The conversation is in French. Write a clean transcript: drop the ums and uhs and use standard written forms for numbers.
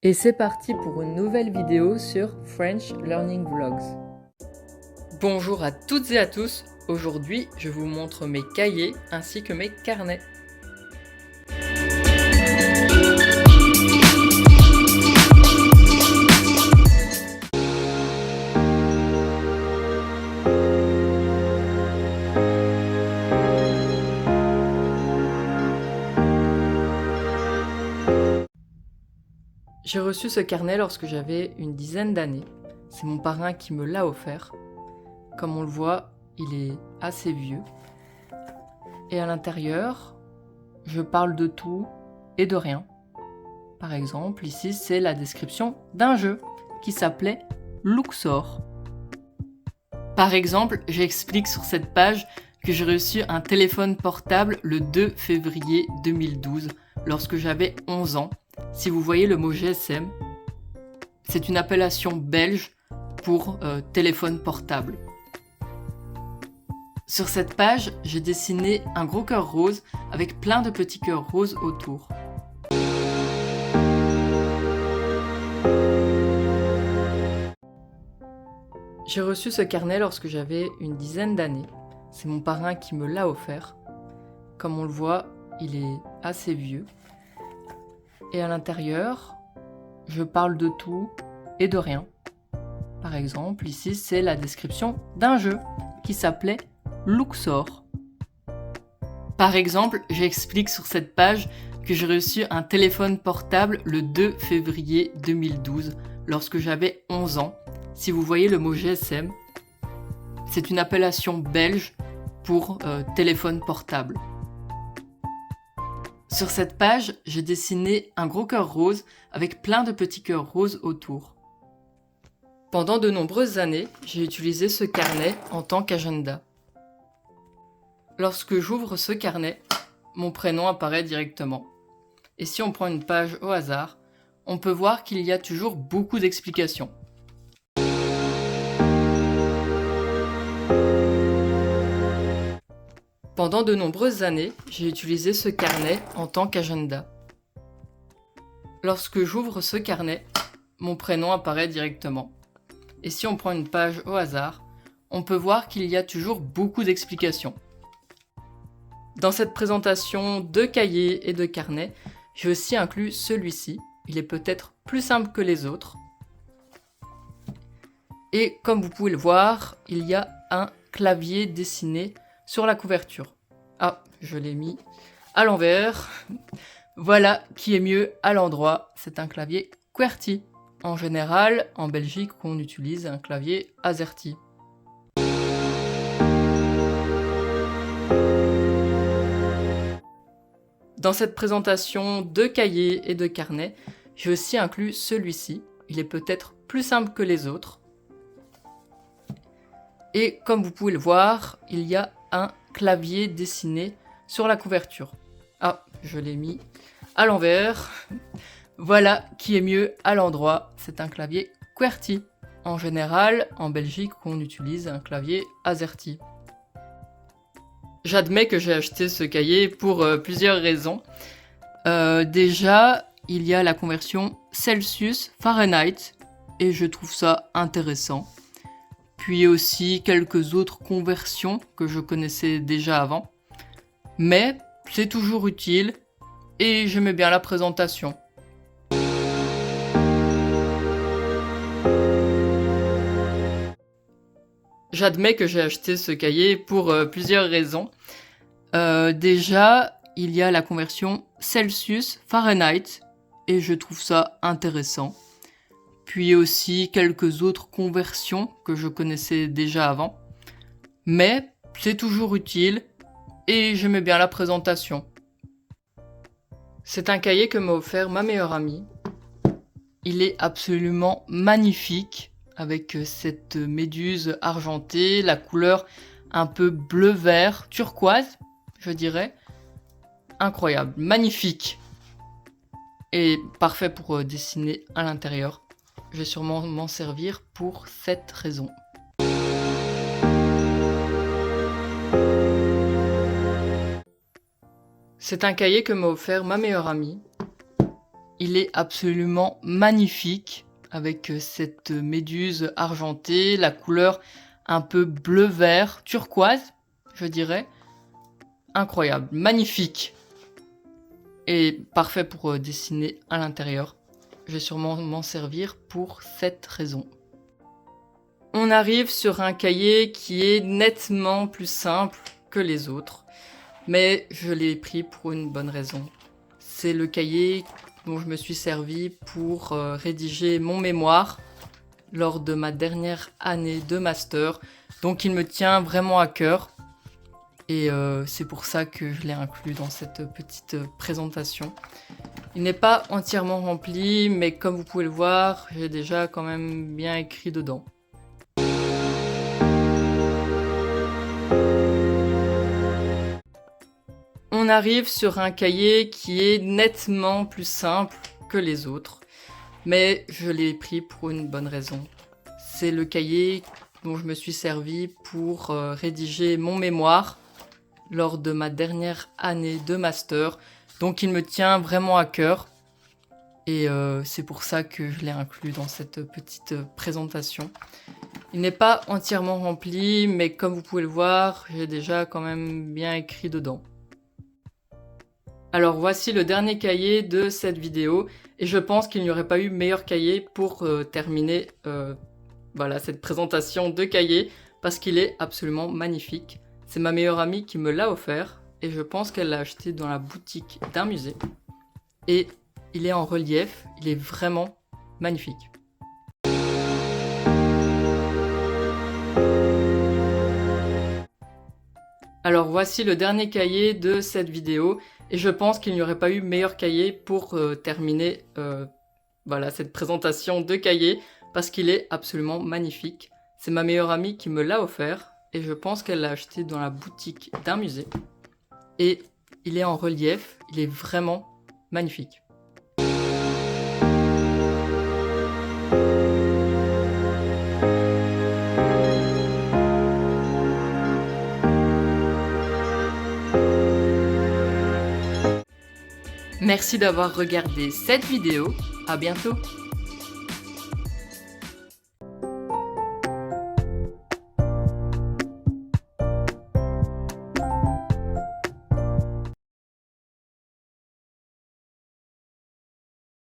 Et c'est parti pour une nouvelle vidéo sur French Learning Vlogs. Bonjour à toutes et à tous, aujourd'hui je vous montre mes cahiers ainsi que mes carnets. J'ai reçu ce carnet lorsque j'avais une dizaine d'années. C'est mon parrain qui me l'a offert. Comme on le voit, il est assez vieux. Et à l'intérieur, je parle de tout et de rien. Par exemple, ici, c'est la description d'un jeu qui s'appelait Luxor. Par exemple, j'explique sur cette page que j'ai reçu un téléphone portable le 2 février 2012 lorsque j'avais 11 ans. Si vous voyez le mot GSM, c'est une appellation belge pour téléphone portable. Sur cette page, j'ai dessiné un gros cœur rose avec plein de petits cœurs roses autour. J'ai reçu ce carnet lorsque j'avais une dizaine d'années. C'est mon parrain qui me l'a offert. Comme on le voit, il est assez vieux. Et à l'intérieur, je parle de tout et de rien. Par exemple, ici, c'est la description d'un jeu qui s'appelait Luxor. Par exemple, j'explique sur cette page que j'ai reçu un téléphone portable le 2 février 2012 lorsque j'avais 11 ans. Si vous voyez le mot GSM, c'est une appellation belge pour téléphone portable. Sur cette page, j'ai dessiné un gros cœur rose avec plein de petits cœurs roses autour. Pendant de nombreuses années, j'ai utilisé ce carnet en tant qu'agenda. Lorsque j'ouvre ce carnet, mon prénom apparaît directement. Et si on prend une page au hasard, on peut voir qu'il y a toujours beaucoup d'explications. Pendant de nombreuses années, j'ai utilisé ce carnet en tant qu'agenda. Lorsque j'ouvre ce carnet, mon prénom apparaît directement. Et si on prend une page au hasard, on peut voir qu'il y a toujours beaucoup d'explications. Dans cette présentation de cahiers et de carnets, j'ai aussi inclus celui-ci. Il est peut-être plus simple que les autres. Et comme vous pouvez le voir, il y a un clavier dessiné sur la couverture. Ah, je l'ai mis à l'envers. Voilà qui est mieux à l'endroit. C'est un clavier QWERTY. En général, en Belgique, on utilise un clavier AZERTY. Dans cette présentation de cahiers et de carnets, j'ai aussi inclus celui-ci. Il est peut-être plus simple que les autres. Et comme vous pouvez le voir, il y a un clavier dessiné sur la couverture. Ah, je l'ai mis à l'envers. Voilà qui est mieux à l'endroit. C'est un clavier QWERTY. En général, en Belgique, on utilise un clavier AZERTY. J'admets que j'ai acheté ce cahier pour plusieurs raisons. Déjà, il y a la conversion Celsius-Fahrenheit et je trouve ça intéressant. Puis aussi quelques autres conversions que je connaissais déjà avant. Mais c'est toujours utile et j'aimais bien la présentation. J'admets que j'ai acheté ce cahier pour plusieurs raisons. Déjà, il y a la conversion Celsius-Fahrenheit et je trouve ça intéressant. Puis aussi quelques autres conversions que je connaissais déjà avant. Mais c'est toujours utile et j'aimais bien la présentation. C'est un cahier que m'a offert ma meilleure amie. Il est absolument magnifique avec cette méduse argentée, la couleur un peu bleu-vert, turquoise, je dirais. Incroyable, magnifique. Et parfait pour dessiner à l'intérieur. Je vais sûrement m'en servir pour cette raison. C'est un cahier que m'a offert ma meilleure amie. Il est absolument magnifique avec cette méduse argentée, la couleur un peu bleu-vert, turquoise, je dirais. Incroyable, magnifique et parfait pour dessiner à l'intérieur. Je vais sûrement m'en servir pour cette raison. On arrive sur un cahier qui est nettement plus simple que les autres, mais je l'ai pris pour une bonne raison. C'est le cahier dont je me suis servi pour rédiger mon mémoire lors de ma dernière année de master, donc il me tient vraiment à cœur. Et c'est pour ça que je l'ai inclus dans cette petite présentation. Il n'est pas entièrement rempli, mais comme vous pouvez le voir, j'ai déjà quand même bien écrit dedans. On arrive sur un cahier qui est nettement plus simple que les autres, mais je l'ai pris pour une bonne raison. C'est le cahier dont je me suis servi pour rédiger mon mémoire lors de ma dernière année de master, donc il me tient vraiment à cœur. Et c'est pour ça que je l'ai inclus dans cette petite présentation. Il n'est pas entièrement rempli, mais comme vous pouvez le voir, j'ai déjà quand même bien écrit dedans. Alors voici le dernier cahier de cette vidéo, et je pense qu'il n'y aurait pas eu meilleur cahier pour terminer cette présentation de cahier, parce qu'il est absolument magnifique. C'est ma meilleure amie qui me l'a offert, et je pense qu'elle l'a acheté dans la boutique d'un musée. Et il est en relief, il est vraiment magnifique. Alors voici le dernier cahier de cette vidéo, et je pense qu'il n'y aurait pas eu meilleur cahier pour terminer cette présentation de cahier, parce qu'il est absolument magnifique. C'est ma meilleure amie qui me l'a offert, et je pense qu'elle l'a acheté dans la boutique d'un musée. Et il est en relief, il est vraiment magnifique. Merci d'avoir regardé cette vidéo, à bientôt!